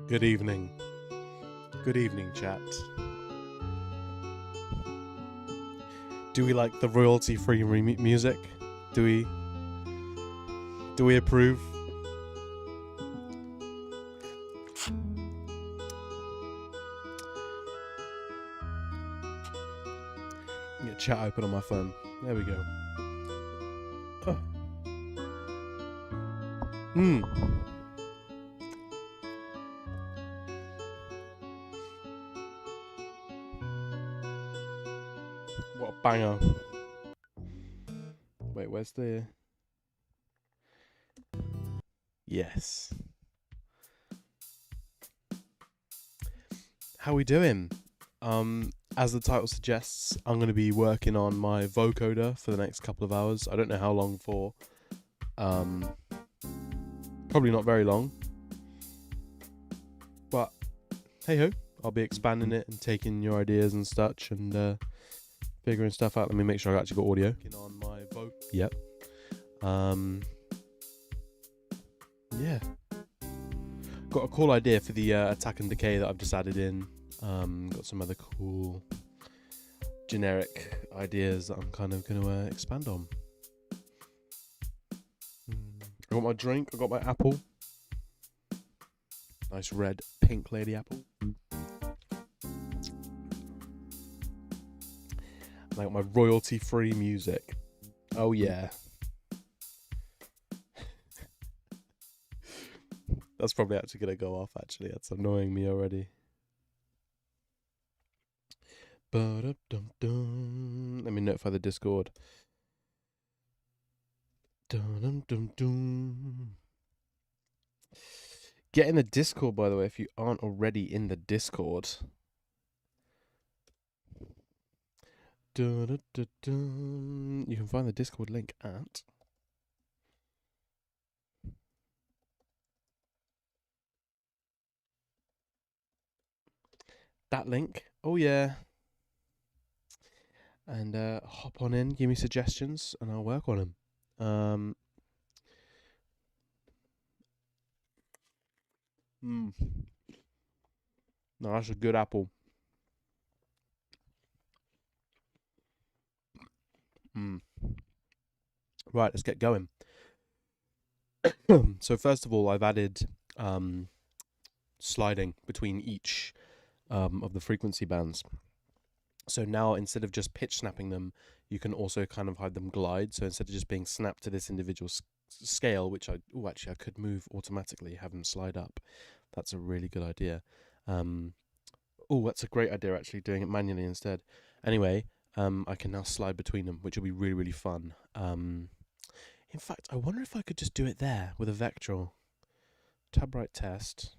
Good evening. Good evening, chat. Do we like the royalty-free music? Do we approve? Get chat open on my phone. There we go. Oh. What a banger. Wait, where's the... Yes. How we doing? As the title suggests, I'm going to be working on my vocoder for the next couple of hours. I don't know how long for. Probably not very long. But, hey ho, I'll be expanding it and taking your ideas and such and figuring stuff out. Let me make sure I actually got audio. On my Yep. Yeah. Got a cool idea for the attack and decay that I've just added in. Got some other cool generic ideas that I'm kind of going to expand on. I got my drink. I got my apple. Nice red, pink lady apple. I got my royalty-free music. Oh yeah. That's probably actually going to go off, actually. That's annoying me already. Let me notify the Discord. Get in the Discord, by the way, if you aren't already in the Discord. You can find the Discord link at... that link. Oh, yeah. And hop on in, give me suggestions, and I'll work on them. No, that's a good apple. Right, let's get going. So first of all, I've added sliding between each of the frequency bands. So now instead of just pitch snapping them, you can also kind of have them glide. So instead of just being snapped to this individual scale, which I could move automatically, have them slide up. That's a really good idea. That's a great idea, actually, doing it manually instead. Anyway, I can now slide between them, which will be really, really fun. In fact, I wonder if I could just do it there with a vectoral. Tab right test.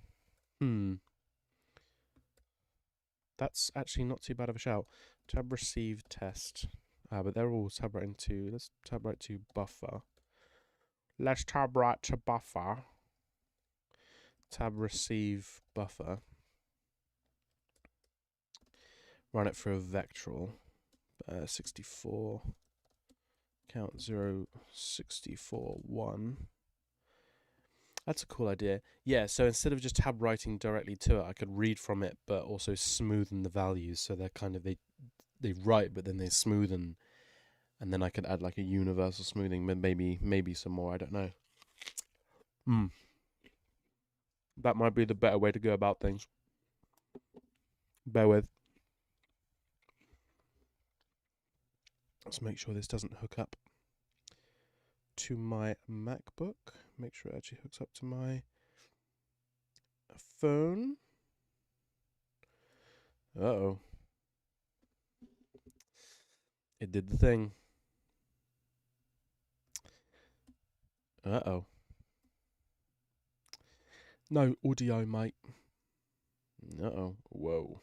That's actually not too bad of a shout. Tab receive test. But they're all tab right into. Let's tab right to buffer. Let's tab right to buffer. Tab receive buffer. Run it through a vectoral. 64. Count 0, 64, 1. That's a cool idea. Yeah, so instead of just tab writing directly to it, I could read from it, but also smoothen the values. So they're kind of, they write, but then they smoothen. And then I could add like a universal smoothing, maybe some more, I don't know. That might be the better way to go about things. Bear with. Let's make sure this doesn't hook up to my MacBook. Make sure it actually hooks up to my phone. Uh-oh. It did the thing. Uh-oh. No audio, mate. Uh-oh. Whoa.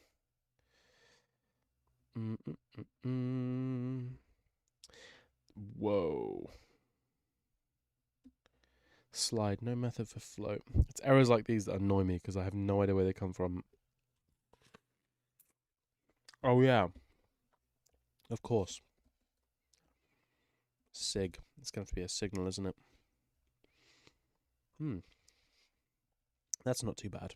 Whoa. Slide, no method for float. It's errors like these that annoy me because I have no idea where they come from. Oh yeah. Of course. Sig. It's going to have to be a signal, isn't it? That's not too bad.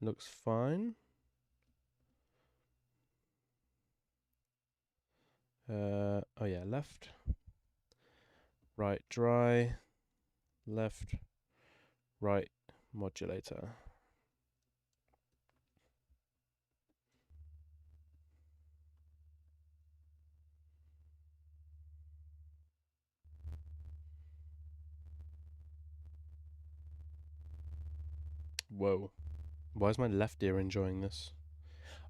Looks fine. Oh yeah, left, right, dry, left, right, modulator. Whoa. Why is my left ear enjoying this?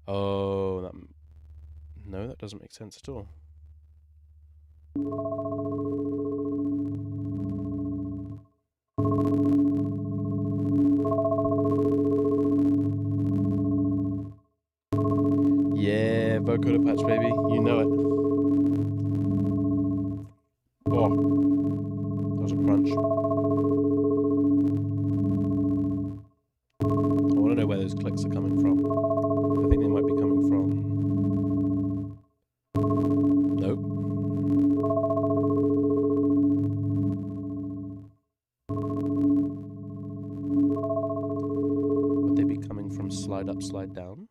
Oh, no, that doesn't make sense at all. Yeah, vocoder patch, baby. You know it. Oh, that was a crunch. I want to know where those clicks are coming from. I think they might be coming from... Nope. Would they be coming from slide up, slide down?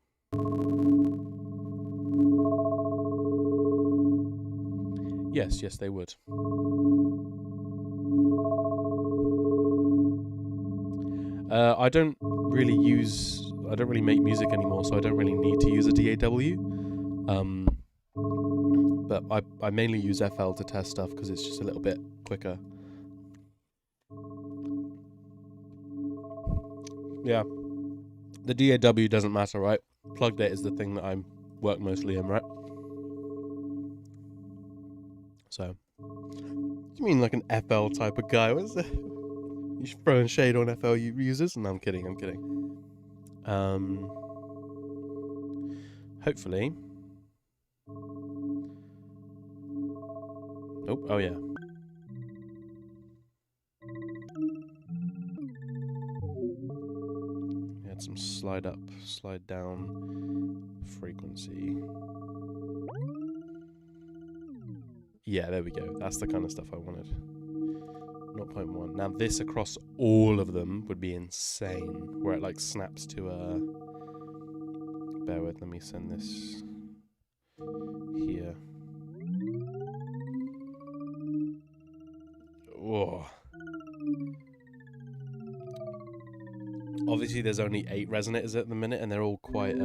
Yes, yes, they would. I don't really make music anymore, so I don't really need to use a DAW. But I mainly use FL to test stuff because it's just a little bit quicker. Yeah. The DAW doesn't matter, right? Plug date is the thing that I work mostly in, right? So, what do you mean like an FL type of guy? What's that? You throwing shade on FL users? No, I'm kidding. Hopefully. Oh yeah. We had some slide up, slide down frequency. Yeah, there we go. That's the kind of stuff I wanted. 0.1. Now this across all of them would be insane. Where it like snaps to a... Bear with, let me send this here. Oh. Obviously there's only 8 resonators at the minute and they're all quite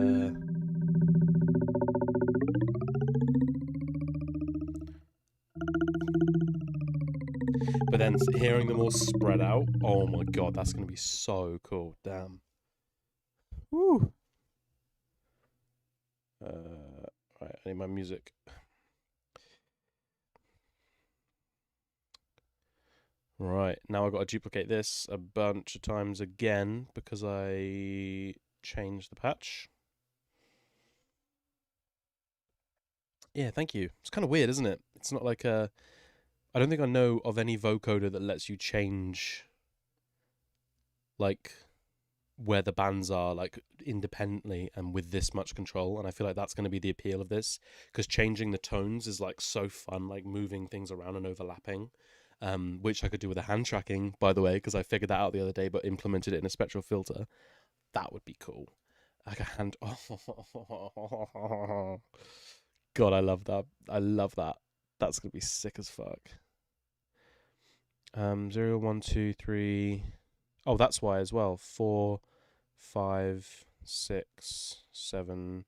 but then hearing them all spread out, oh my god, that's going to be so cool. Damn. Woo. Right, I need my music. Right, now I've got to duplicate this a bunch of times again because I changed the patch. Yeah, thank you. It's kind of weird, isn't it? It's not like a... I don't think I know of any vocoder that lets you change, like, where the bands are, like, independently and with this much control. And I feel like that's going to be the appeal of this, because changing the tones is, like, so fun, like, moving things around and overlapping, which I could do with a hand tracking, by the way, because I figured that out the other day, but implemented it in a spectral filter. That would be cool. Like a hand... God, I love that. I love that. That's going to be sick as fuck. 0, 1, 2, 3. Oh, that's why as well. 4, 5, 6, 7,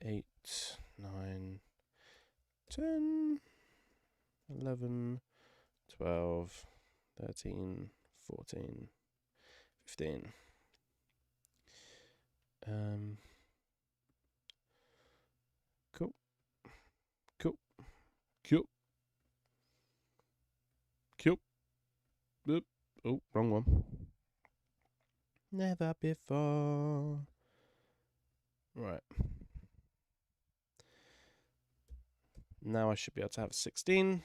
8, 9, 10, 11, 12, 13, 14, 15. Cool. Cool. Cool. Cool. Oop. Oh, wrong one. Never before. Right. Now I should be able to have 16.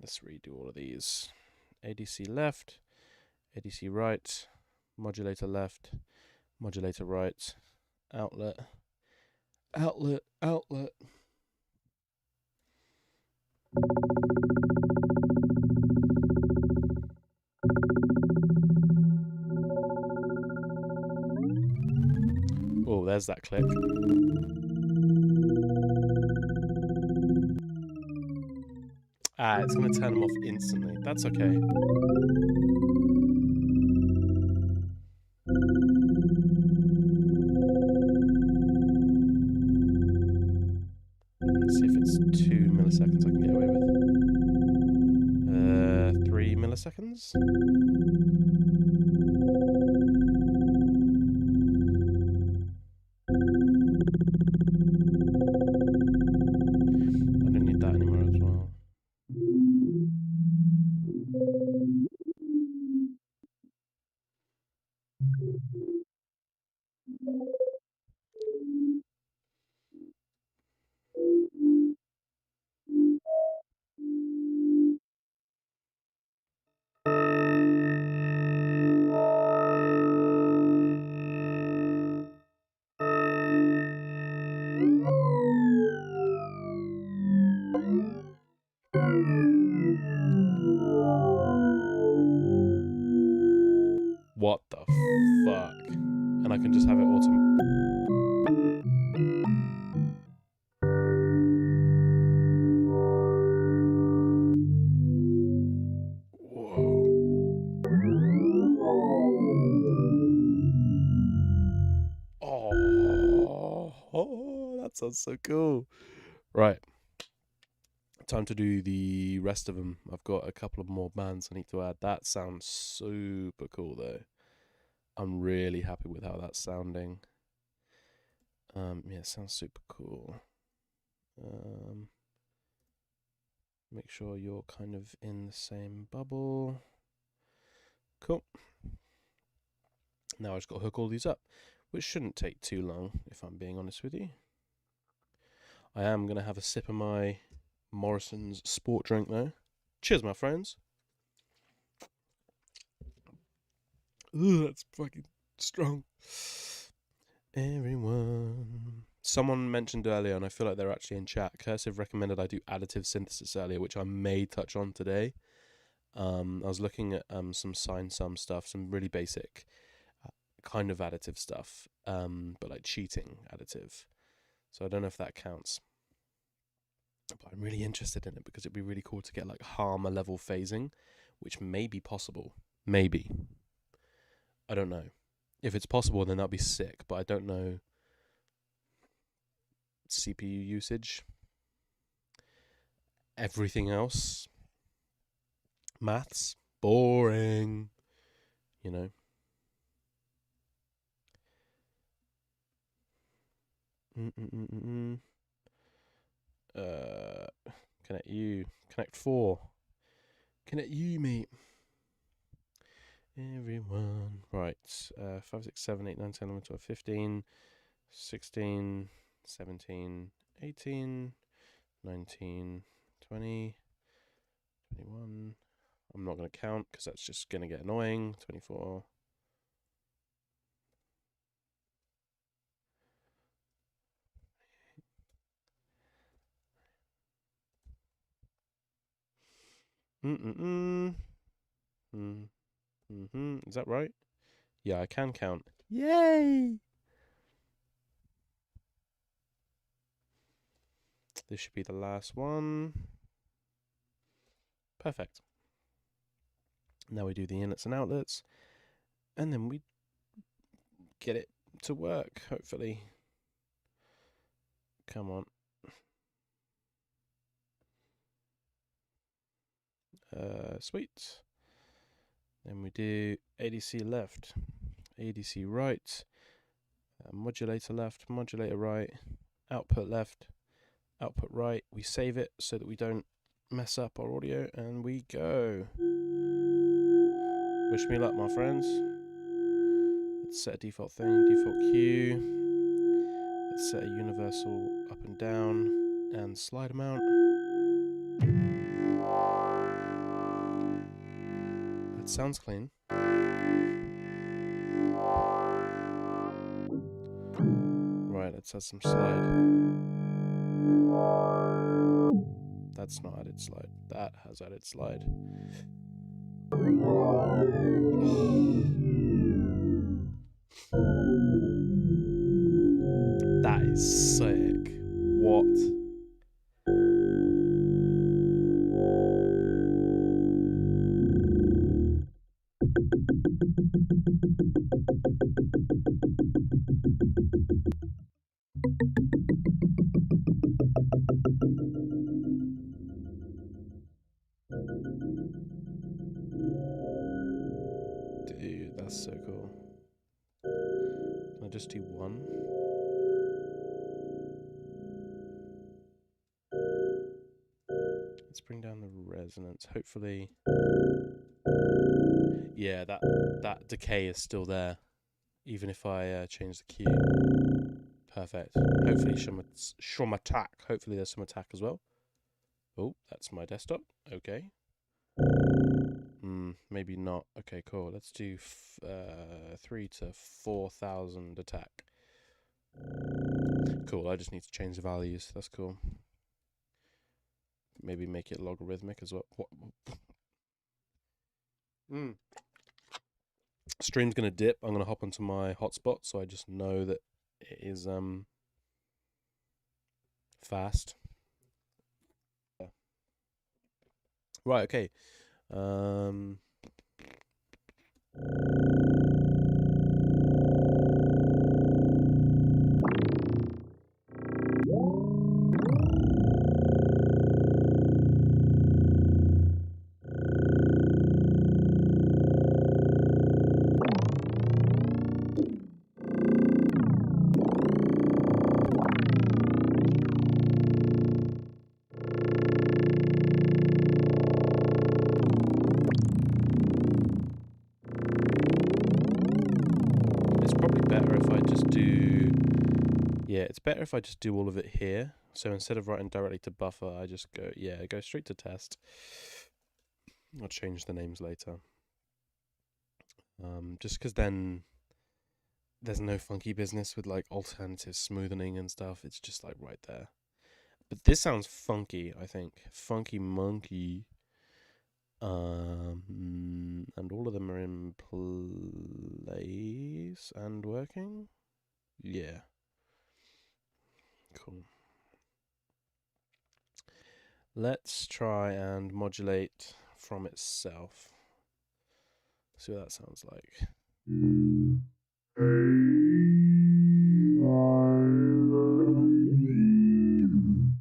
Let's redo all of these. ADC left, ADC right, modulator left, modulator right, outlet, outlet, outlet. there's that click. Ah, it's going to turn them off instantly. That's okay. Let's see if it's 2 milliseconds I can get away with. 3 milliseconds? I don't need that anymore as well. What the fuck? And I can just have it Oh, that sounds so cool. Right. Time to do the rest of them. I've got a couple of more bands I need to add. That sounds super cool, though. I'm really happy with how that's sounding. Yeah, it sounds super cool. Make sure you're kind of in the same bubble. Cool. Now I just got to hook all these up, which shouldn't take too long, if I'm being honest with you. I am going to have a sip of my Morrison's sport drink, though. Cheers, my friends. Ooh, that's fucking strong. Everyone. Someone mentioned earlier, and I feel like they're actually in chat. Cursive recommended I do additive synthesis earlier, which I may touch on today. I was looking at some sine sum stuff, some really basic kind of additive stuff, but like cheating additive. So I don't know if that counts. But I'm really interested in it because it'd be really cool to get like Harmer level phasing, which may be possible. Maybe. I don't know. If it's possible, then that'd be sick, but I don't know CPU usage. Everything else. Maths. Boring. You know. Connect you. Connect 4. Connect you, mate. Everyone. Right. 5, 6, 7, 8, 9, 10, 11, 12, 15, 16, 17, 18, 19, 20, 21. I'm not going to count because that's just going to get annoying. 24. Is that right? Yeah, I can count. Yay! This should be the last one. Perfect. Now we do the inlets and outlets, and then we get it to work, hopefully. Come on. Sweet. Then we do ADC left, ADC right, modulator left, modulator right, output left, output right. We save it so that we don't mess up our audio, and we go. Wish me luck, my friends. Let's set a default thing, default Q. Let's set a universal up and down and slide amount. That sounds clean. Right, let's add some slide. That's not added slide. That has added slide. is sick. What? Dude, that's so cool. Can I just do one? Let's bring down the resonance. Hopefully, yeah, that decay is still there, even if I change the key. Perfect. Hopefully some attack. Hopefully there's some attack as well. Oh, that's my desktop. Okay. Maybe not. Okay, cool. Let's do 3 to 4,000 attack. Cool. I just need to change the values. That's cool. Maybe make it logarithmic as well. What? Stream's gonna dip. I'm gonna hop onto my hotspot so I just know that it is fast. Right. Okay. It's better if I just do all of it here. So instead of writing directly to buffer, I just go straight to test. I'll change the names later. Just because then there's no funky business with like alternative smoothing and stuff. It's just like right there. But this sounds funky, I think. Funky monkey. And all of them are in place and working. Yeah. Cool. Let's try and modulate from itself. See what that sounds like.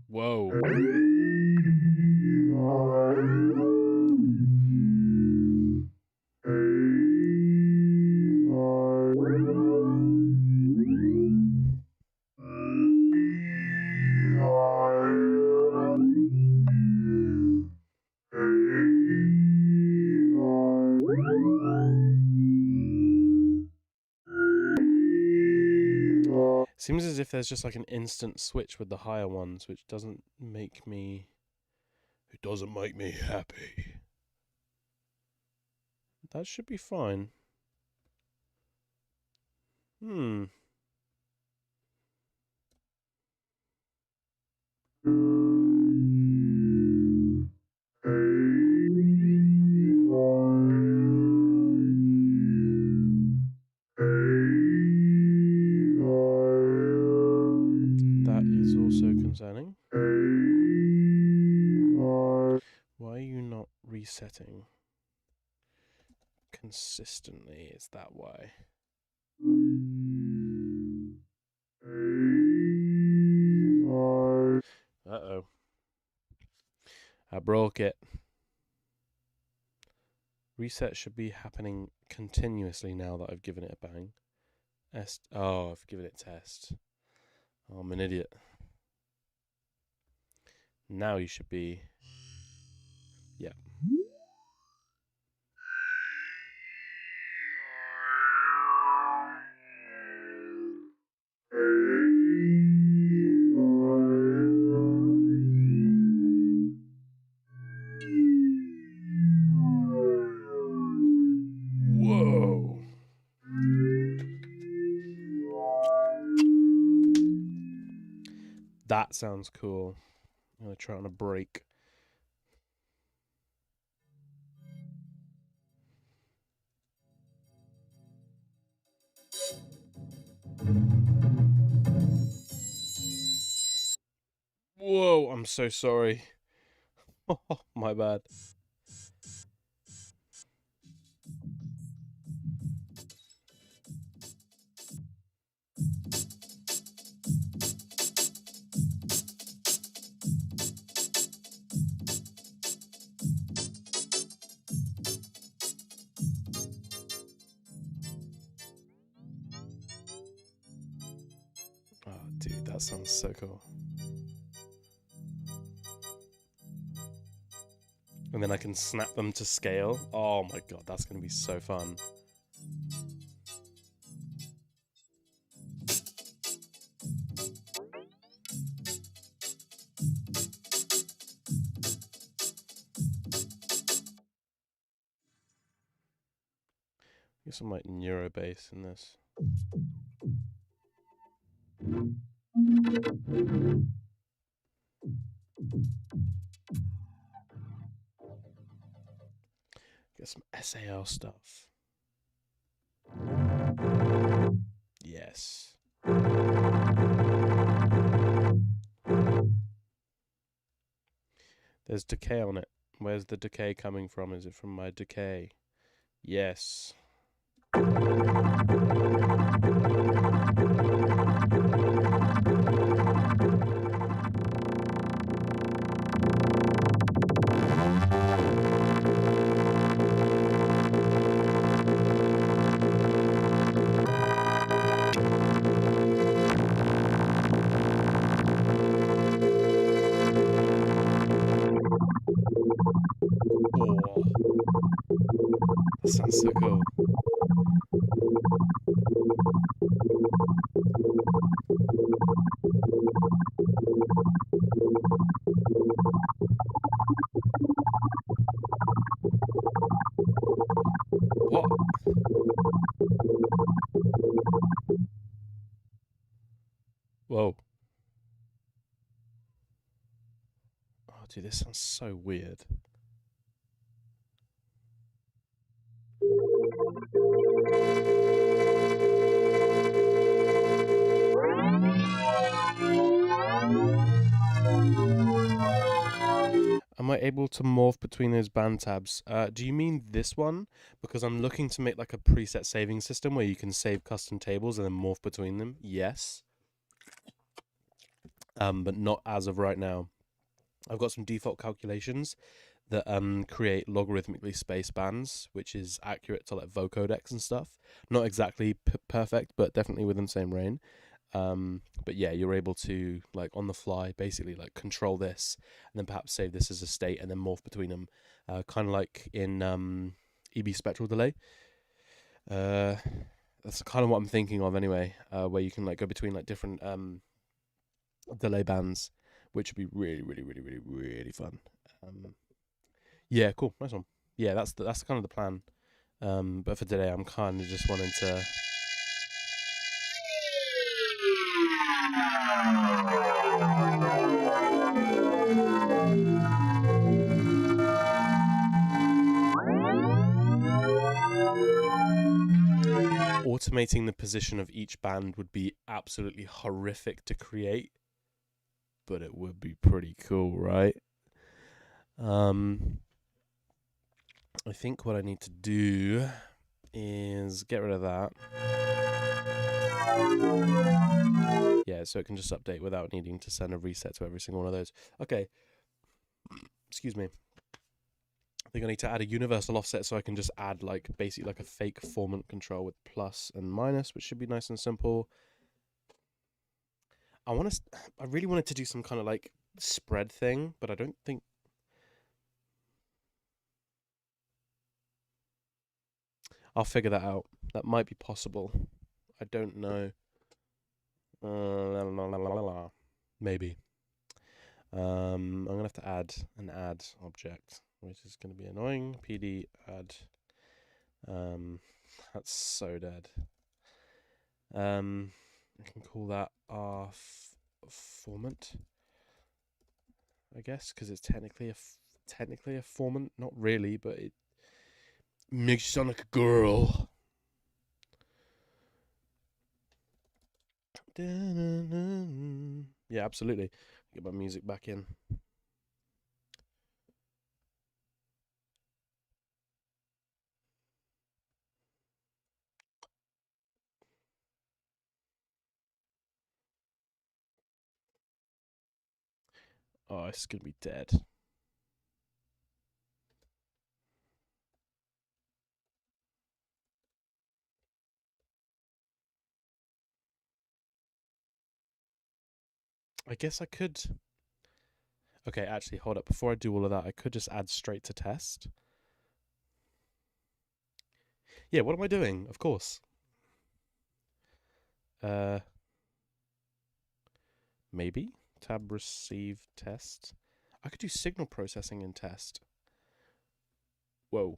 Whoa. Seems as if there's just like an instant switch with the higher ones, which doesn't make me... It doesn't make me happy. That should be fine. That is also concerning. Why are you not resetting consistently? Is that why? Uh-oh. I broke it. Reset should be happening continuously now that I've given it a bang. Oh, I've given it test. Oh, I'm an idiot. Now you should be... Yeah. Whoa. That sounds cool. I'm going to try on a break. I'm so sorry. My bad. Oh, dude, that sounds so cool. And then I can snap them to scale. Oh my god, that's going to be so fun. Get some like neuro bass in this. Get some SAL stuff. Yes. There's decay on it. Where's the decay coming from? Is it from my decay? Yes. Oh, that sounds so cool. What? Whoa. Oh, dude, this sounds so weird. Am I able to morph between those band tabs? Do you mean this one? Because I'm looking to make like a preset saving system where you can save custom tables and then morph between them. Yes. But not as of right now. I've got some default calculations that create logarithmically spaced bands, which is accurate to like vocoders and stuff. Not exactly perfect, but definitely within the same range. But yeah, you're able to like on the fly basically like control this and then perhaps save this as a state and then morph between them, kind of like in EB spectral delay. That's kind of what I'm thinking of anyway, where you can like go between like different delay bands, which would be really, really, really, really, really fun. Yeah, cool, nice one. Yeah, that's kind of the plan. But for today, I'm kind of just wanting to. Automating the position of each band would be absolutely horrific to create, but it would be pretty cool, right? I think what I need to do is get rid of that. Yeah, so it can just update without needing to send a reset to every single one of those. Okay. Excuse me. I think I need to add a universal offset so I can just add like basically like a fake formant control with plus and minus, which should be nice and simple. I really wanted to do some kind of like spread thing, but I don't think. I'll figure that out. That might be possible. I don't know. Maybe. I'm gonna have to add an add object, which is gonna be annoying. PD add. That's so dead. I can call that our formant, I guess, because it's technically a formant. Not really, but it makes you sound like a girl. Yeah, absolutely. Get my music back in. Oh, it's gonna be dead. I guess I could. Okay, actually, hold up. Before I do all of that, I could just add straight to test. Yeah, what am I doing? Of course. Maybe tab receive test. I could do signal processing in test. Whoa.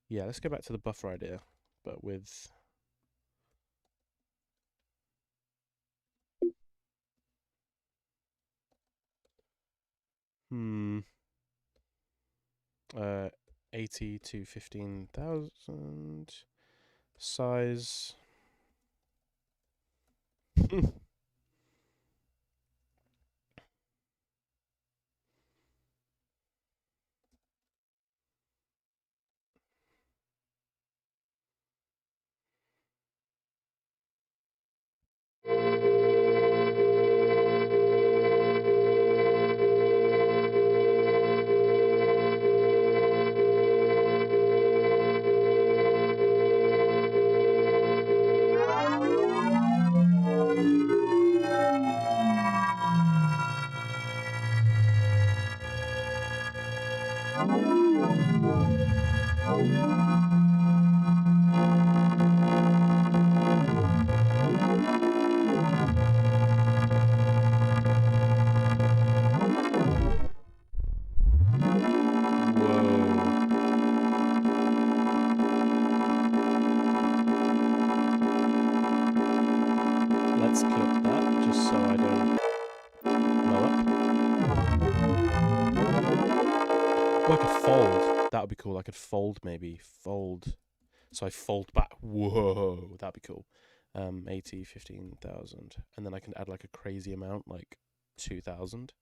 Yeah, let's go back to the buffer idea, but with. Hmm. 80 to 15,000 size. Let's clip that just so I don't blow up. Oh, I could fold. That would be cool. I could fold maybe. Fold. So I fold back. Whoa, that'd be cool. 80, 15,000. And then I can add like a crazy amount, like 2,000.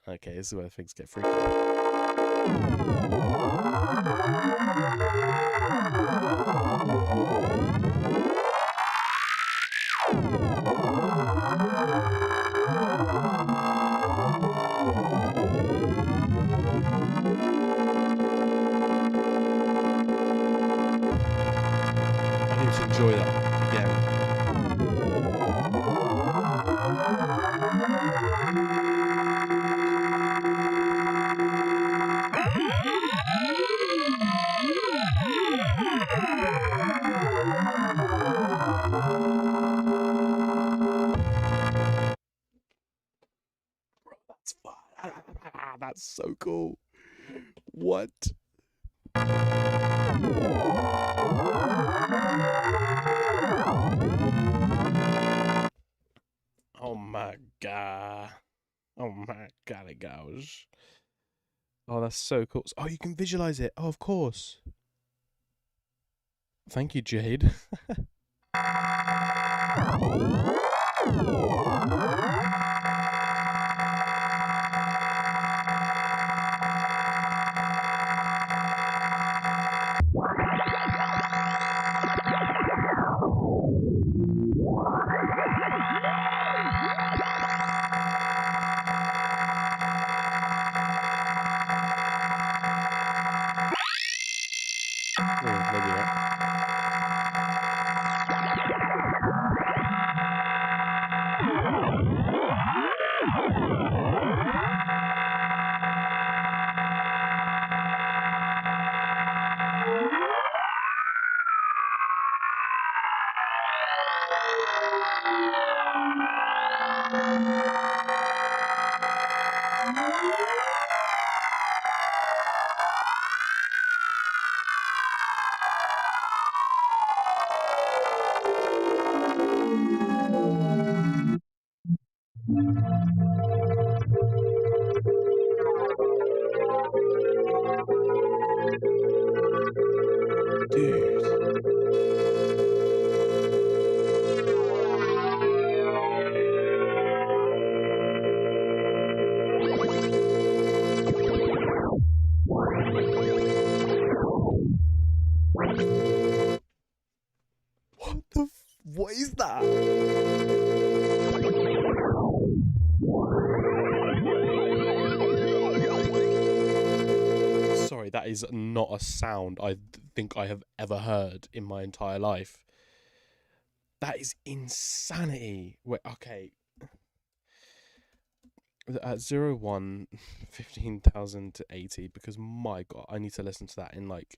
Okay, this is where things get freaky. I need to enjoy that again. Bro, that's fun. That's so cool. What? Oh my god. Oh my golly gosh. Oh, that's so cool. Oh, you can visualize it. Oh, of course. Thank you, Jade. Maybe not. Dude. Sorry, that is not a sound I think I have ever heard in my entire life. That is insanity. Wait, okay. At 0, 1, 15,000 to 80, because my God, I need to listen to that in like...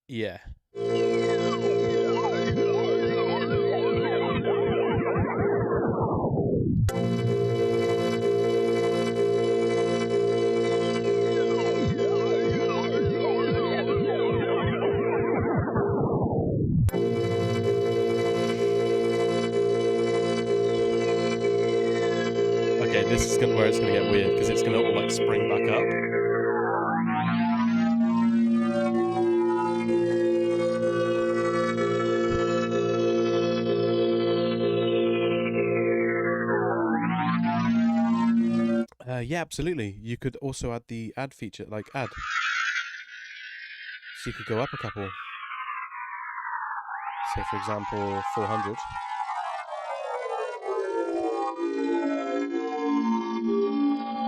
Yeah. Okay, this is where it's gonna get weird, because it's gonna all like spring back up. Yeah, absolutely. You could also add the add feature, like add. So you could go up a couple. Say, for example, 400.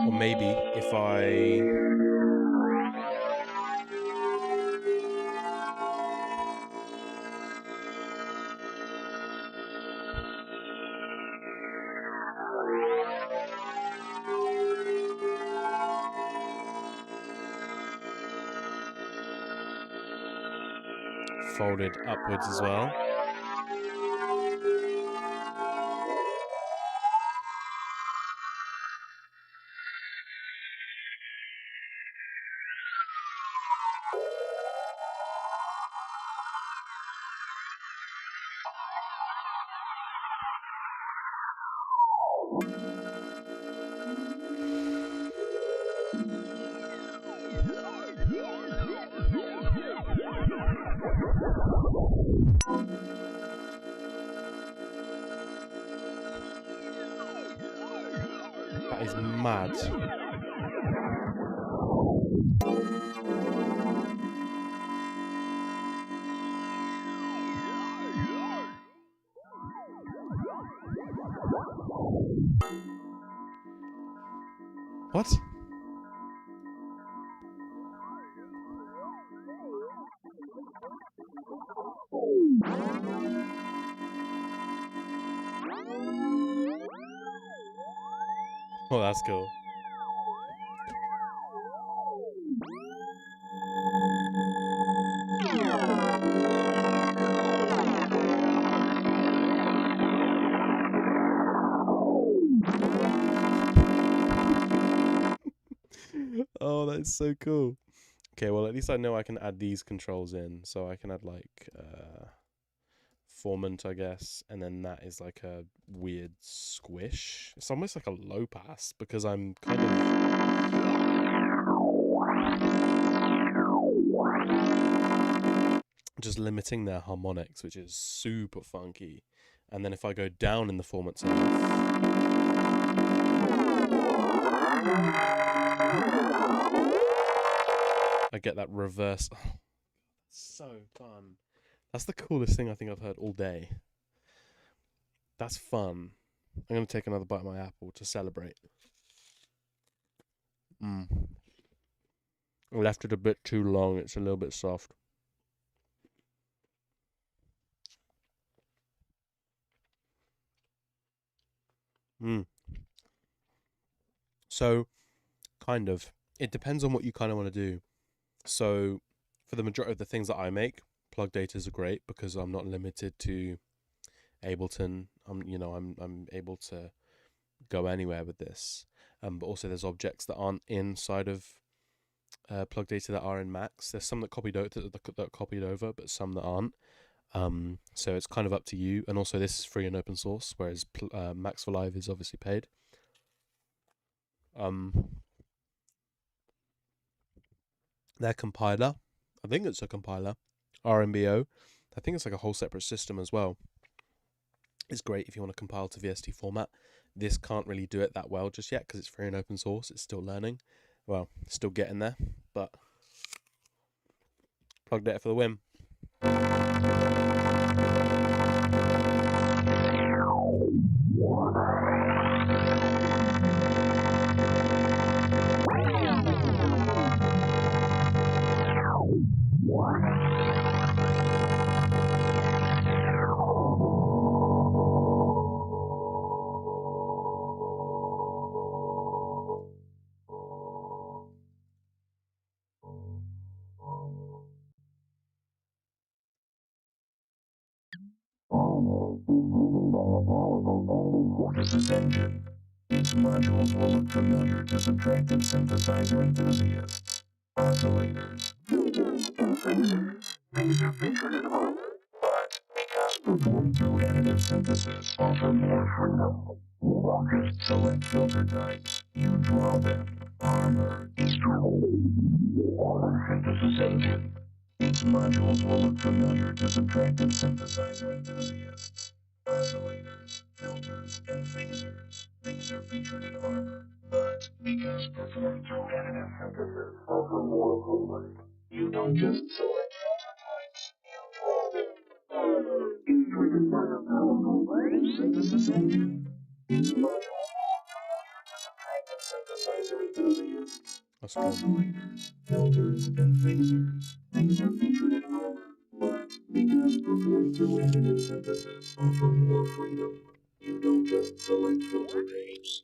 Or maybe if I... folded upwards as well. That is mad. What? Oh, that's cool. Oh, that's so cool. Okay, well, at least I know I can add these controls in. So I can add like formant, I guess, and then that is like a weird squish. It's almost like a low pass, because I'm kind of just limiting their harmonics, which is super funky. And then if I go down in the formants enough, I get that reverse. Oh, so fun. That's the coolest thing I think I've heard all day. That's fun. I'm going to take another bite of my apple to celebrate. I left it a bit too long. It's a little bit soft. So, kind of. It depends on what you kind of want to do. So, for the majority of the things that I make, plug datas are great because I'm not limited to Ableton. I'm able to go anywhere with this. But also there's objects that aren't inside of plug data that are in Max. There's some that copied over, but some that aren't. So it's kind of up to you. And also this is free and open source, whereas Max for Live is obviously paid. Their compiler, I think it's a compiler, RMBO. I think it's like a whole separate system as well. It's great if you want to compile to VST format. This can't really do it that well just yet because it's free and open source. It's still learning. Well, still getting there, but plug data for the win. This is engine. Each module will look familiar to subtractive synthesizer enthusiasts. Oscillators. These are featured in all. But because we're going through additive synthesis, offer more freedom. You won't just select filter types. You draw them. Armor, synthesis engine. Each module will look familiar to subtractive synthesizer enthusiasts. Oscillators, filters, and phasers. These are featured in armor, but because performed through additive synthesis offer more freedom. You don't just select filter types, you draw them. Armor is driven by a powerful synthesis engine. Each module will look familiar to subtractive synthesizer enthusiasts. That's cool. Oscillators, filters, and phasers. These are featured in armor, but because performed through additive synthesis offer more freedom. You don't just select filter types.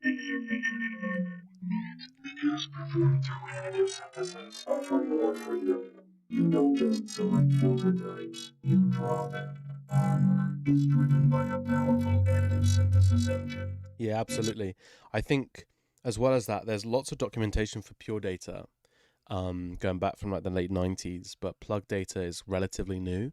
These are featured in armor, but because performed through additive synthesis offer more freedom. You don't just select filter types, you draw them. Armor is driven by a powerful additive synthesis engine. Yeah, absolutely. I think as well as that, there's lots of documentation for pure data, going back from like the late 90s, but plug data is relatively new.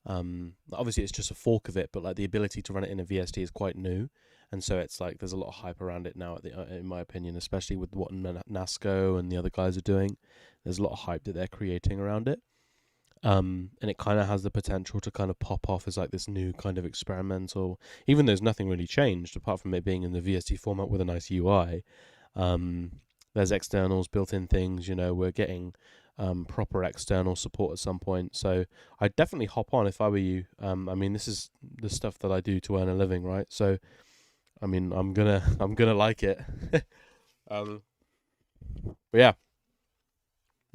Obviously it's just a fork of it, but like the ability to run it in a VST is quite new, and so it's like there's a lot of hype around it now, in my opinion, especially with what NASCO and the other guys are doing. There's a lot of hype that they're creating around it, and it kind of has the potential to kind of pop off as like this new kind of experimental, even though there's nothing really changed apart from it being in the VST format with a nice UI. There's externals, built-in things, we're getting proper external support at some point. So I'd definitely hop on if I were you. I mean, this is the stuff that I do to earn a living, right? So, I mean, I'm gonna like it. But yeah,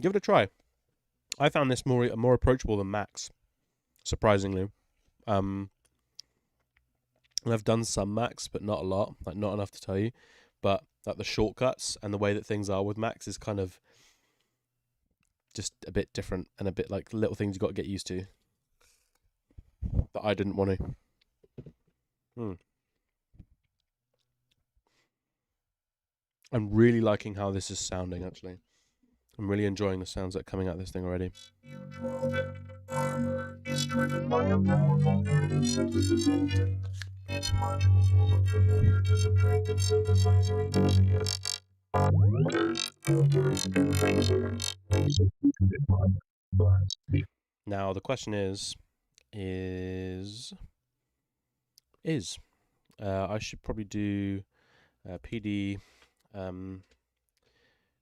give it a try. I found this more approachable than Macs, surprisingly. And I've done some Macs, but not a lot, like not enough to tell you. But like the shortcuts and the way that things are with Macs is kind of just a bit different, and a bit like little things you got to get used to that I didn't want to. I'm really liking how this is sounding, actually. I'm really enjoying the sounds that are coming out of this thing already. Now the question is I should probably do PD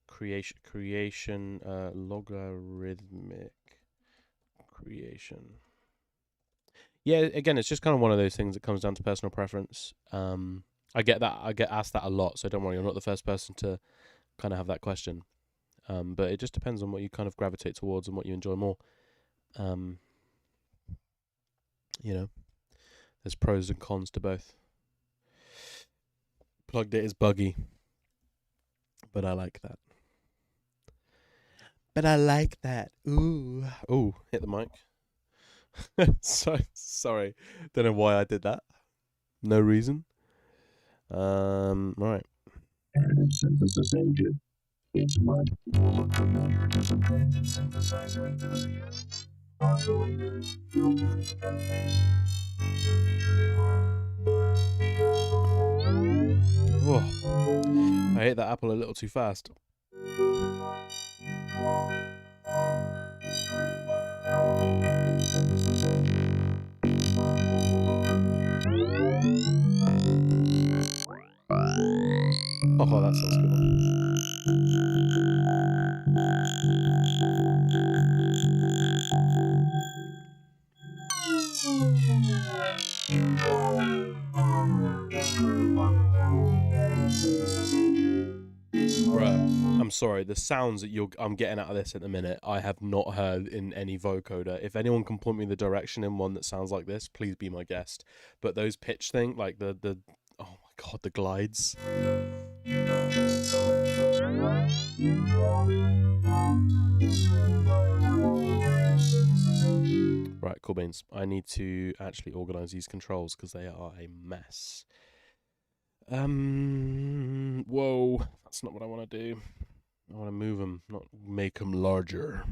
creation logarithmic creation. Yeah, again, it's just kind of one of those things that comes down to personal preference. I get asked that a lot, so don't worry, I'm not the first person to kind of have that question. But it just depends on what you kind of gravitate towards and what you enjoy more. There's pros and cons to both. Plugged it is buggy, but I like that. Ooh, hit the mic. Sorry. Don't know why I did that. No reason. Right. Additive synthesis engine. Each month will look familiar to subtractive synthesizer enthusiasts. Oscillators, filters, and phasers. These are featured in I ate that apple a little too fast. Oh, that sounds good. Bruh, I'm sorry, the sounds that I'm getting out of this in a minute, I have not heard in any vocoder. If anyone can point me the direction in one that sounds like this, please be my guest. But those pitch thing, like the oh my god, the glides. Right, cool beans. I need to actually organize these controls because they are a mess. Whoa, that's not what I want to do. I want to move them, not make them larger.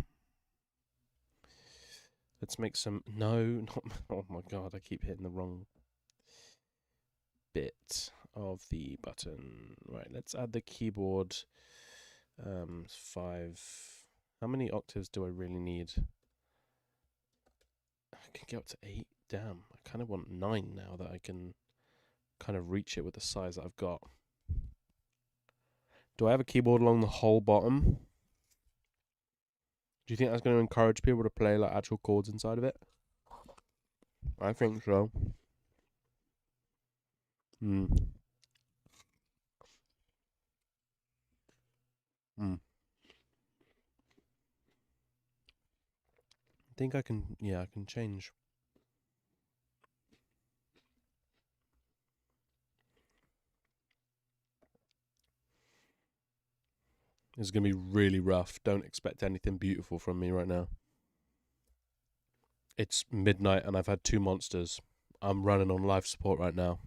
Let's make some, no, not, oh my god, I keep hitting the wrong bit of the button. Right, let's add the keyboard, 5. How many octaves do I really need? I can get up to 8, damn. I kind of want 9 now that I can kind of reach it with the size that I've got. Do I have a keyboard along the whole bottom? Do you think that's going to encourage people to play like actual chords inside of it? I think so. I think I can, yeah, I can change. It's going to be really rough. Don't expect anything beautiful from me right now. It's midnight and I've had 2 monsters. I'm running on life support right now.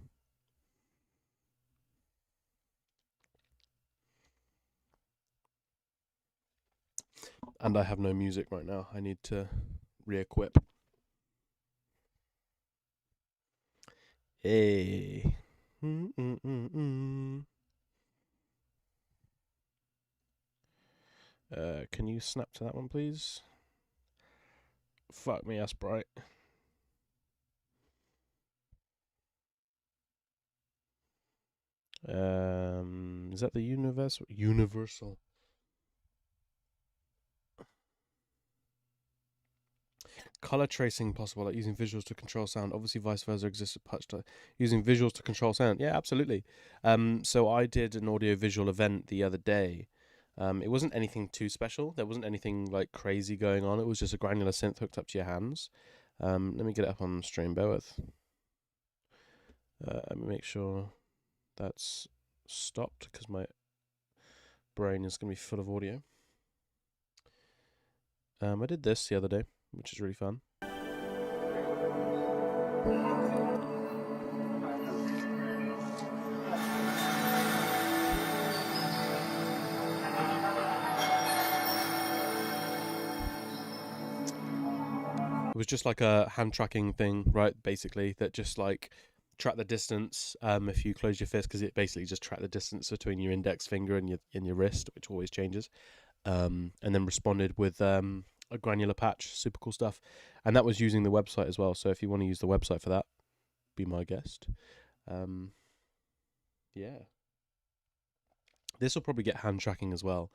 And I have no music right now. I need to re-equip. Hey. Can you snap to that one, please? Fuck me, that's bright. Is that the universal? Color tracing possible, like using visuals to control sound. Obviously, vice versa exists with using visuals to control sound. Yeah, absolutely. So I did an audio visual event the other day. It wasn't anything too special. There wasn't anything like crazy going on. It was just a granular synth hooked up to your hands. Let me get it up on stream. Bear with. Let me make sure that's stopped because my brain is going to be full of audio. I did this the other day, which is really fun. It was just like a hand tracking thing, right? Basically, that just like track the distance if you close your fist, because it basically just tracked the distance between your index finger and your wrist, which always changes. And then responded with a granular patch. Super cool stuff. And that was using the website as well. So if you want to use the website for that, be my guest. Yeah. This will probably get hand tracking as well.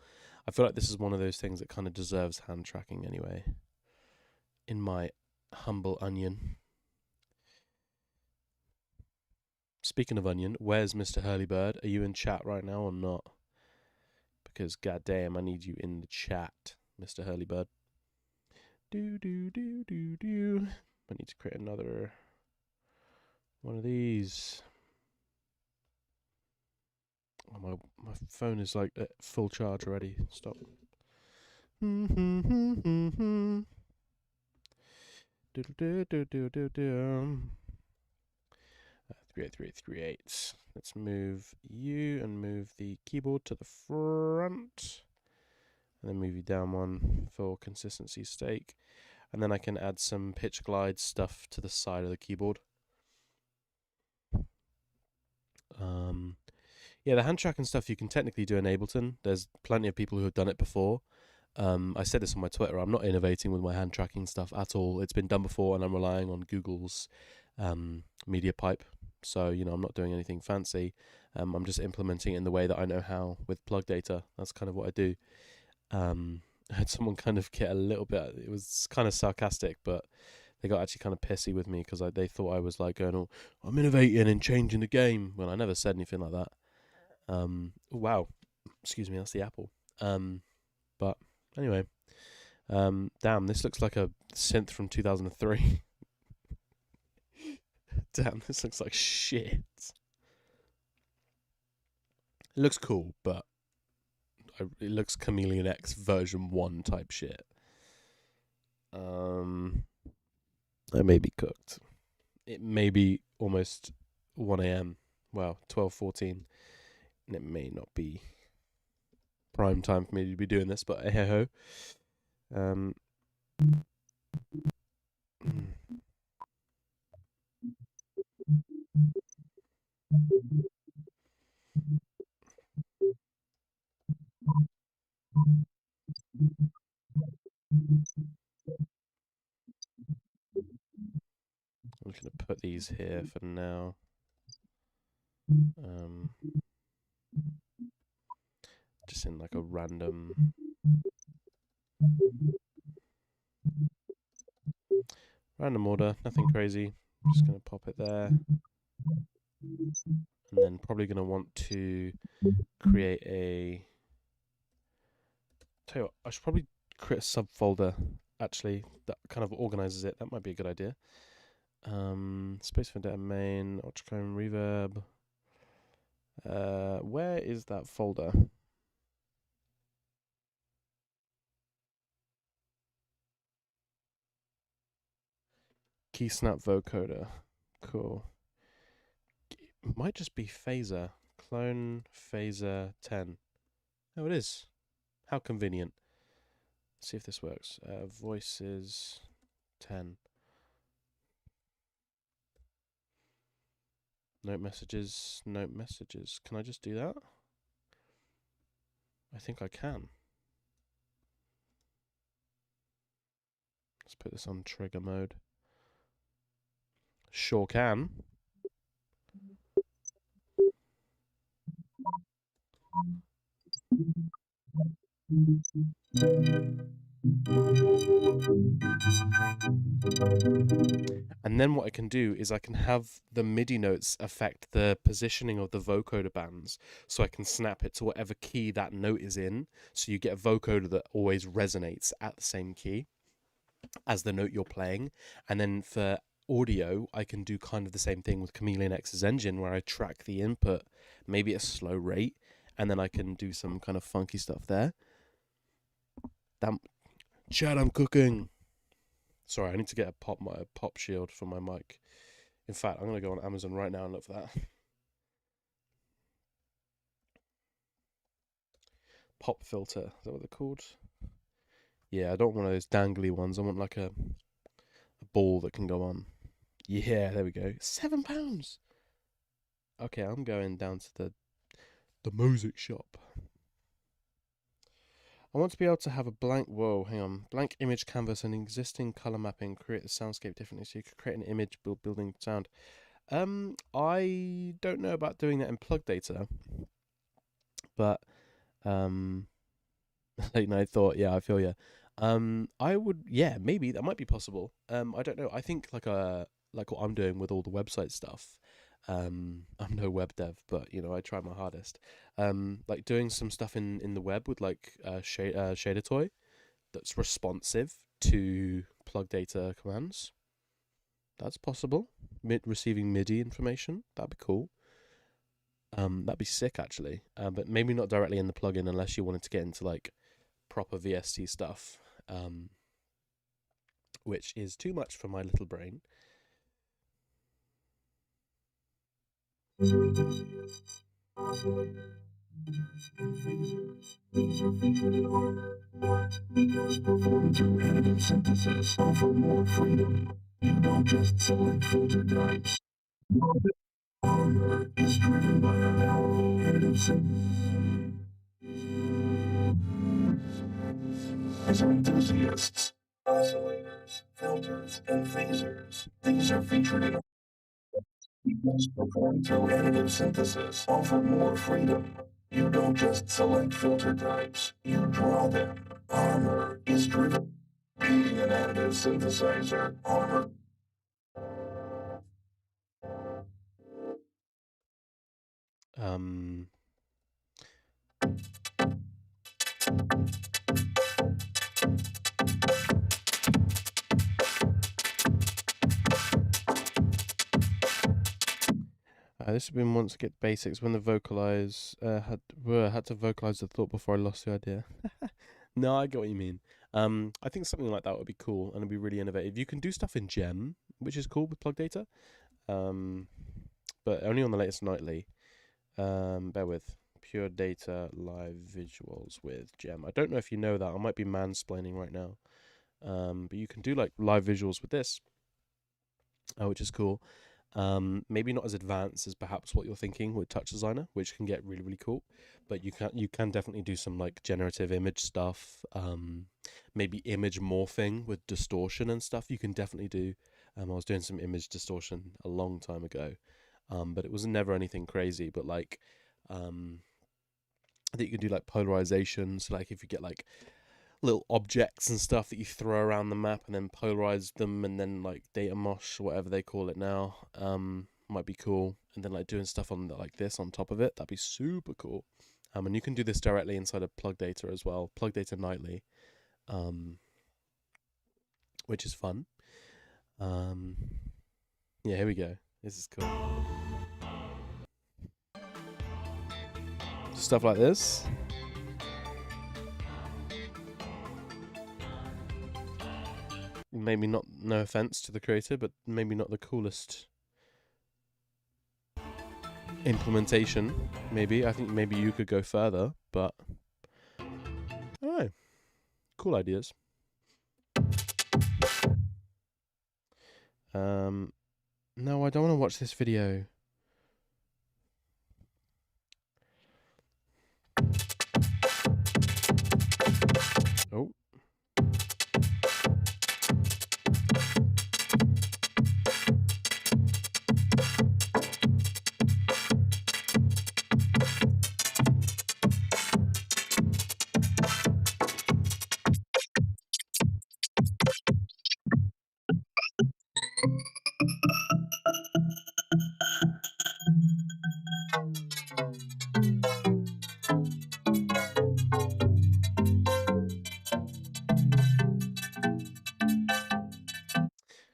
I feel like this is one of those things that kind of deserves hand tracking anyway, in my humble onion. Speaking of onion, where's Mr. Hurlybird? Are you in chat right now or not? Because goddamn, I need you in the chat, Mr. Hurlybird. Do. I need to create another one of these. Oh, my phone is like at full charge already. Stop. 38338. Let's move you and move the keyboard to the front. And then move you down one for consistency's sake. And then I can add some pitch glide stuff to the side of the keyboard. Yeah, the hand tracking stuff you can technically do in Ableton. There's plenty of people who have done it before. I said this on my Twitter. I'm not innovating with my hand tracking stuff at all. It's been done before, and I'm relying on Google's media pipe So, I'm not doing anything fancy. I'm just implementing it in the way that I know how with plug data. That's kind of what I do. I had someone kind of get a little bit, it was kind of sarcastic, but they got actually kind of pissy with me because they thought I was like going, oh, I'm innovating and changing the game. Well, I never said anything like that. Wow. Excuse me, that's the apple. But anyway, damn, this looks like a synth from 2003. Damn, this looks like shit. It looks cool, but it looks Chameleon X version 1 type shit. I may be cooked. It may be almost 1 a.m. Well, 12:14, and it may not be prime time for me to be doing this, but hey ho. I'm just gonna put these here for now. Just in like a random order, nothing crazy. I'm just gonna pop it there, and then probably gonna want to create a. Tell you what, I should probably create a subfolder actually that kind of organizes it. That might be a good idea. Space for data main, ultracone reverb. Where is that folder? Key snap vocoder. Cool. It might just be phaser. Clone phaser 10. Oh, it is. How convenient. Let's see if this works. Voices 10. Note messages. Note messages. Can I just do that? I think I can. Let's put this on trigger mode. Sure can. And then what I can do is I can have the MIDI notes affect the positioning of the vocoder bands, so I can snap it to whatever key that note is in, so you get a vocoder that always resonates at the same key as the note you're playing. And then for audio, I can do kind of the same thing with Chameleon X's engine, where I track the input maybe at a slow rate, and then I can do some kind of funky stuff there. Damn, Chad, I'm cooking. Sorry, I need to get a pop shield for my mic. In fact, I'm gonna go on Amazon right now and look for that. Pop filter, is that what they're called? Yeah, I don't want one of those dangly ones. I want like a ball that can go on. Yeah, there we go. £7. Okay, I'm going down to the music shop. I want to be able to have a blank image canvas and existing color mapping, create the soundscape differently, so you could create an image building sound. I don't know about doing that in plug data, but late night thought, yeah, I feel ya. I would, yeah, maybe that might be possible. I don't know. I think like what I'm doing with all the website stuff. I'm no web dev, but I try my hardest. Like doing some stuff in the web with like shader toy that's responsive to plug data commands. That's possible. Receiving MIDI information, that'd be cool. That'd be sick actually. But maybe not directly in the plugin unless you wanted to get into like proper VST stuff, which is too much for my little brain. These are featured in armor, but because performance additive synthesis offer more freedom, you don't just select filter types. Armor is driven by a powerful additive synthesis. As enthusiasts, oscillators, filters, and phasers, these are featured in Part2 additive synthesis offer more freedom. You don't just select filter types, you draw them. Armor is driven. Being an additive synthesizer, armor. This has been once get basics when the vocalize had to vocalize the thought before I lost the idea. No, I get what you mean. I think something like that would be cool and it'd be really innovative. You can do stuff in Gem, which is cool with plug data, but only on the latest nightly. Bear with pure data live visuals with Gem. I don't know if you know that. I might be mansplaining right now, but you can do like live visuals with this, which is cool. Maybe not as advanced as perhaps what you're thinking with Touch Designer, which can get really, really cool. But you can definitely do some like generative image stuff. Maybe image morphing with distortion and stuff. You can definitely do. I was doing some image distortion a long time ago, but it was never anything crazy. But like, I think you can do like polarization. So like if you get like little objects and stuff that you throw around the map and then polarize them and then like data mosh or whatever they call it now, might be cool. And then like doing stuff on like this on top of it, that'd be super cool. And you can do this directly inside of plug data as well, plug data nightly, which is fun. Yeah, here we go. This is cool. Stuff like this. Maybe not, no offense to the creator, but maybe not the coolest implementation. Maybe I think maybe you could go further, but I don't know. Cool ideas. No, I don't want to watch this video. Oh.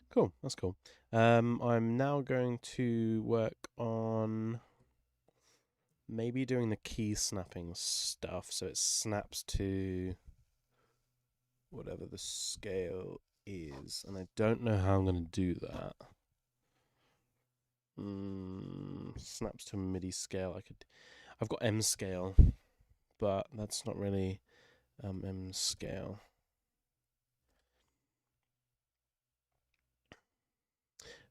Cool, that's cool. I'm now going to work on maybe doing the key snapping stuff, so it snaps to whatever the scale is, and I don't know how I'm going to do that. Snaps to MIDI scale. I've got M scale, but that's not really M scale.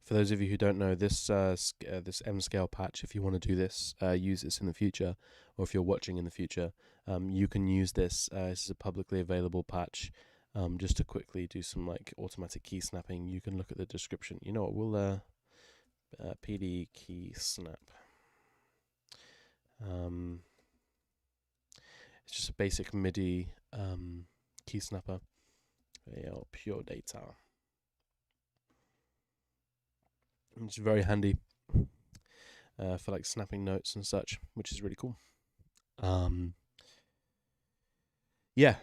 For those of you who don't know, this this M scale patch, if you want to do this, use this in the future, or if you're watching in the future, you can use this. This is a publicly available patch. Just to quickly do some like automatic key snapping, you can look at the description. You know what? We'll PD key snap. It's just a basic MIDI key snapper. Pure data. It's very handy for like snapping notes and such, which is really cool. Yeah.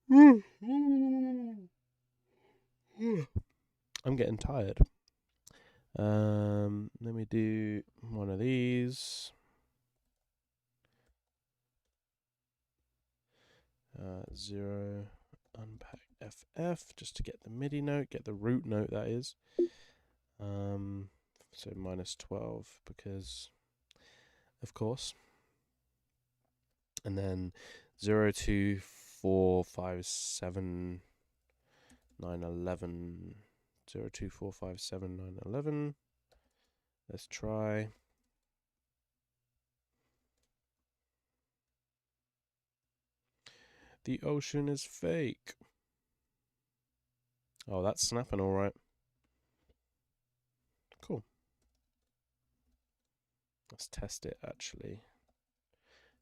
I'm getting tired. Let me do one of these. 0 unpack FF just to get the MIDI note, get the root note, that is. So -12 because, of course. And then 0, 2, 4, 5, 7, 9, 11. 0, 2, 4, 5, 7, 9, 11. Let's try. The ocean is fake. Oh, that's snapping all right. Cool. Let's test it, actually.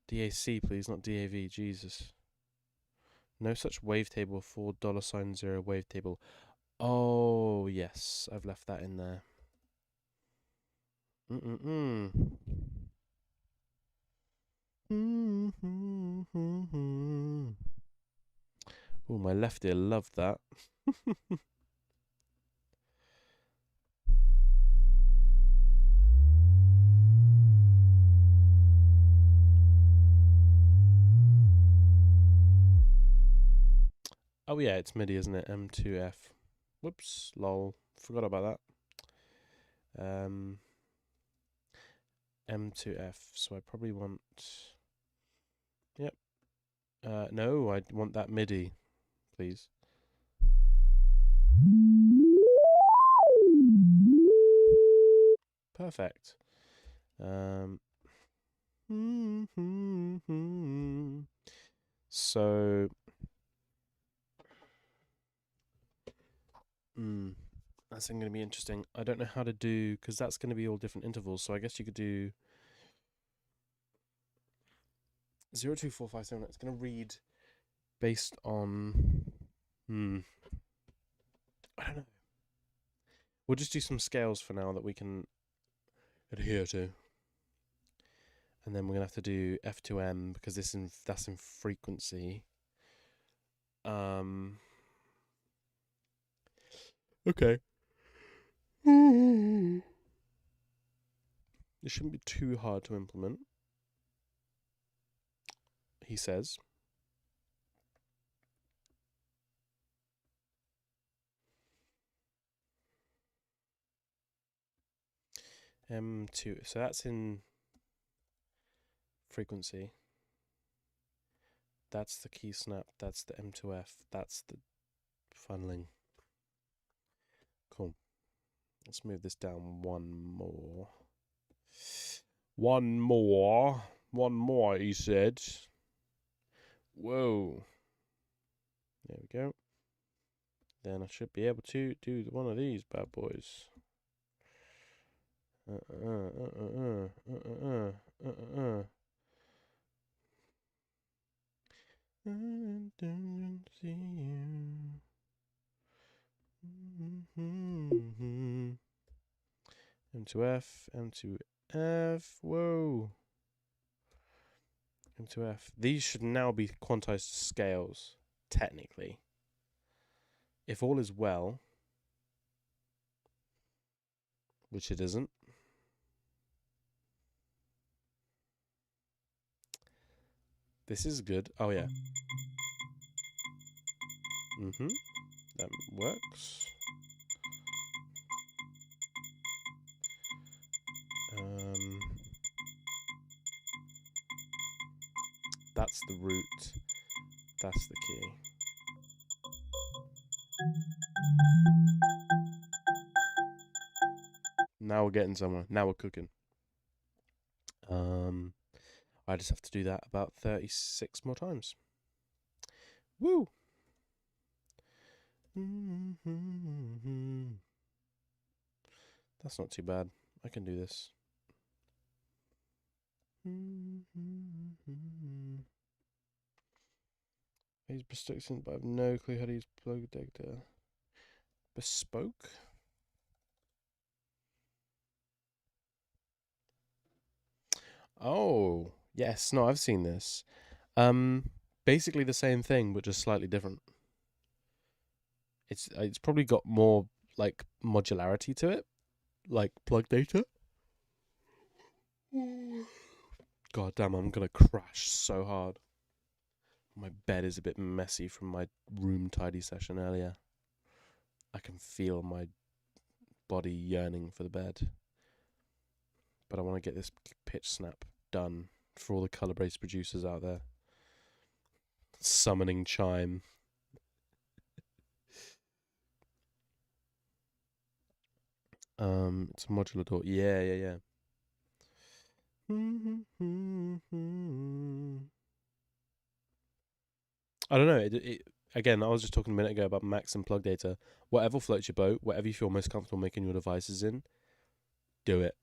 DAC, please, not DAV. Jesus. No such wavetable for $0 wavetable. Oh, yes. I've left that in there. Oh, my left ear loved that. Oh yeah, it's MIDI, isn't it? M2F. Whoops, lol. Forgot about that. M2F. So I probably want... Yep. No, I want that MIDI, please. Perfect. So... that's going to be interesting. I don't know how to do... Because that's going to be all different intervals. So I guess you could do... 0, 2, 4, 5, 7. It's going to read based on... I don't know. We'll just do some scales for now that we can adhere to. And then we're going to have to do F2M because that's in frequency. Okay. It shouldn't be too hard to implement, he says. M2, so that's in frequency. That's the key snap, that's the M2F, that's the funneling. Cool. Let's move this down one more. One more, he said. Whoa. There we go. Then I should be able to do one of these bad boys. M2F, M2F, whoa. M2F. These should now be quantized scales, technically. If all is well, which it isn't. This is good. Oh, yeah. That works. That's the root. That's the key. Now we're getting somewhere. Now we're cooking. I just have to do that about 36 more times. Woo! That's not too bad. I can do this. He's bespoke, but I have no clue how to use vocoder. Bespoke? Oh, yes. No, I've seen this. Basically the same thing, but just slightly different. It's probably got more like modularity to it, like plug data. God damn, I'm gonna crash so hard. My bed is a bit messy from my room tidy session earlier. I can feel my body yearning for the bed. But I want to get this pitch snap done for all the color based producers out there. Summoning chime. It's a modular door. Yeah. I don't know. Again, I was just talking a minute ago about max and plug data. Whatever floats your boat, whatever you feel most comfortable making your devices in, do it.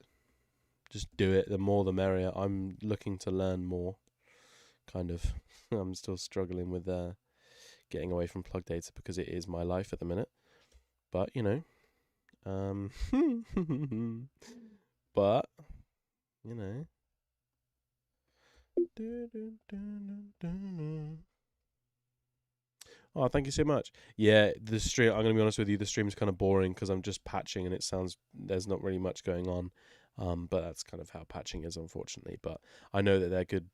just do it. The more the merrier. I'm looking to learn more, kind of. I'm still struggling with getting away from plug data because it is my life at the minute. But, you know, but, you know. Oh, thank you so much. Yeah, the stream, I'm going to be honest with you, the stream's kind of boring because I'm just patching and it sounds, there's not really much going on. But that's kind of how patching is, unfortunately. But I know that they're good.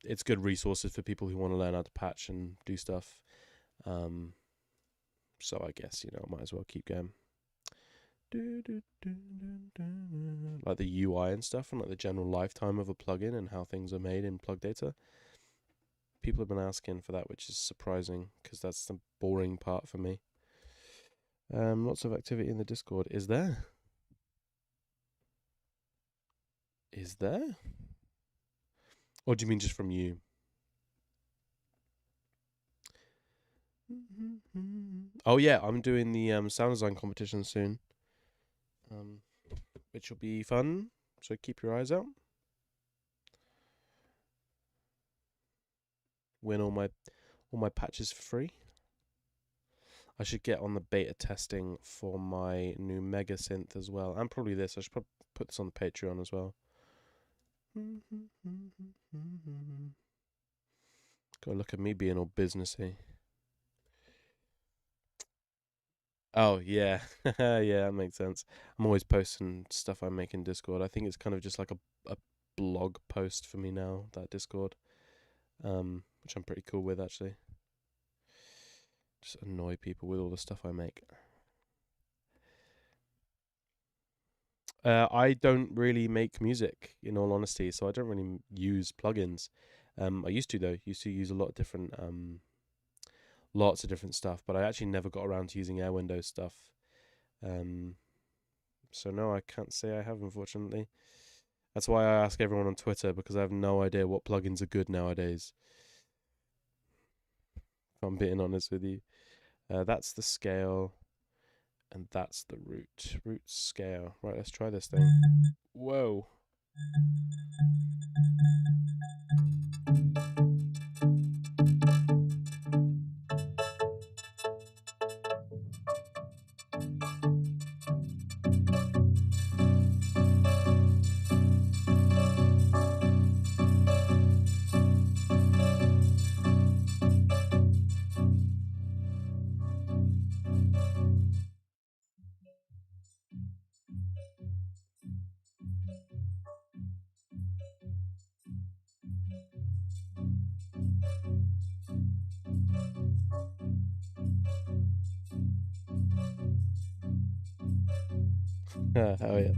It's good resources for people who want to learn how to patch and do stuff. So I guess, you know, I might as well keep going. Like the UI and stuff, and like the general lifetime of a plugin and how things are made in plug data. People have been asking for that, which is surprising because that's the boring part for me. Lots of activity in the Discord. Is there? Is there? Or do you mean just from you? Oh yeah, I'm doing the sound design competition soon, which will be fun. So keep your eyes out. Win all my patches for free. I should get on the beta testing for my new Mega Synth as well, and probably this. I should put this on the Patreon as well. Go look at me being all businessy. Oh yeah, yeah, that makes sense. I'm always posting stuff I make in Discord. I think it's kind of just like a blog post for me now, that Discord, which I'm pretty cool with actually. Just annoy people with all the stuff I make. I don't really make music, in all honesty, so I don't really use plugins. I used to though. Used to use a lot of different, lots of different stuff, but I actually never got around to using Air Windows stuff. So no, I can't say I have, unfortunately. That's why I ask everyone on Twitter, because I have no idea what plugins are good nowadays. If I'm being honest with you. That's the scale, and that's the root. Root scale. Right, let's try this thing. Whoa. Hell yeah.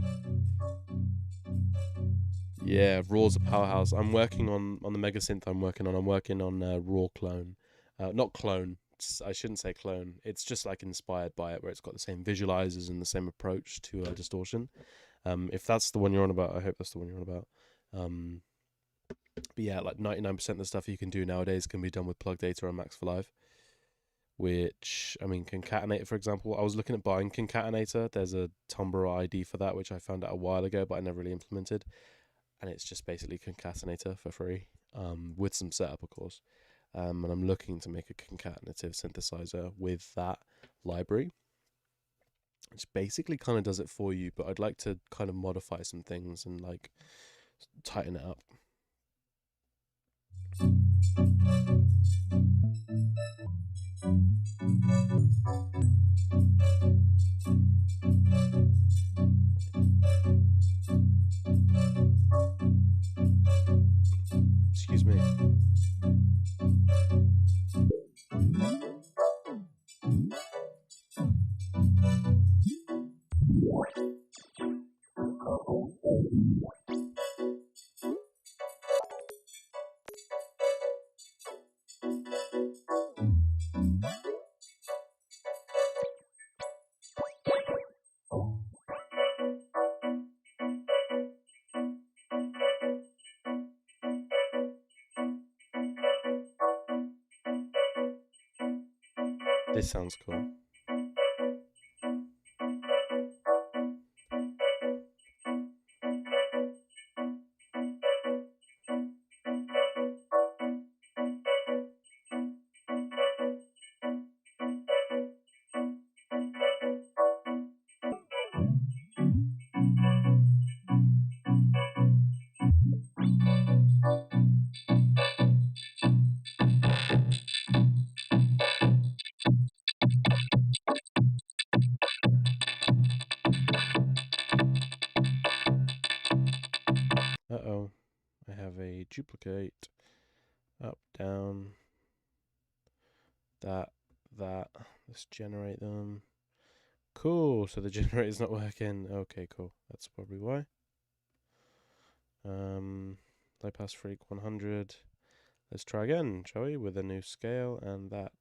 Yeah, Raw's a powerhouse. I'm working on the Mega Synth I'm working on Raw Clone. Not Clone. I shouldn't say clone. It's just like inspired by it, where it's got the same visualizers and the same approach to distortion. If that's the one you're on about, I hope that's the one you're on about. But yeah, like 99% of the stuff you can do nowadays can be done with plug data and Max for Live. Which, I mean, Concatenator, for example. I was looking at buying Concatenator. There's a Tumblr ID for that, which I found out a while ago, but I never really implemented. And it's just basically Concatenator for free, with some setup, of course. And I'm looking to make a concatenative synthesizer with that library, which basically kind of does it for you, but I'd like to kind of modify some things and like tighten it up. Excuse me. This sounds cool. duplicate, up, down, that. Let's generate them. Cool, so the generator's not working. Okay, cool. That's probably why. Low pass freak 100. Let's try again, shall we? With a new scale and that.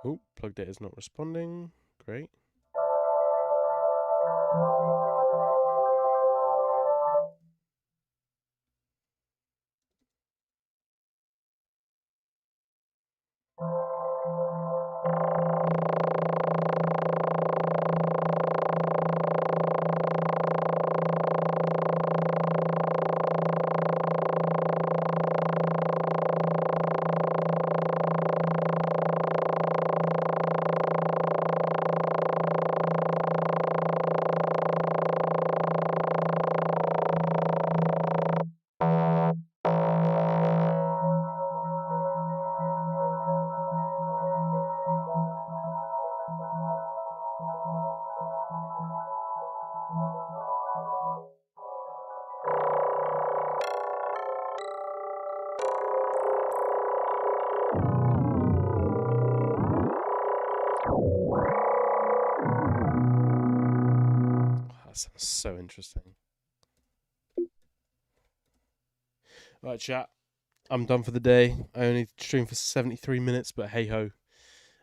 Oh, plug data is not responding. Great. That sounds so interesting. Right, chat. I'm done for the day. I only streamed for 73 minutes, but hey ho.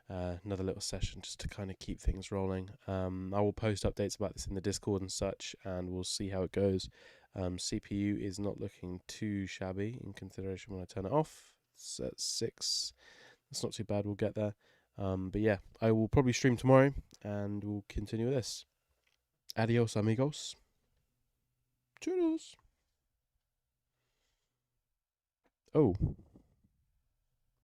Another little session just to kind of keep things rolling. I will post updates about this in the Discord and such, and we'll see how it goes. CPU is not looking too shabby in consideration when I turn it off. It's at 6. That's not too bad. We'll get there. But yeah, I will probably stream tomorrow, and we'll continue with this. Adios, amigos. Toodles. Oh.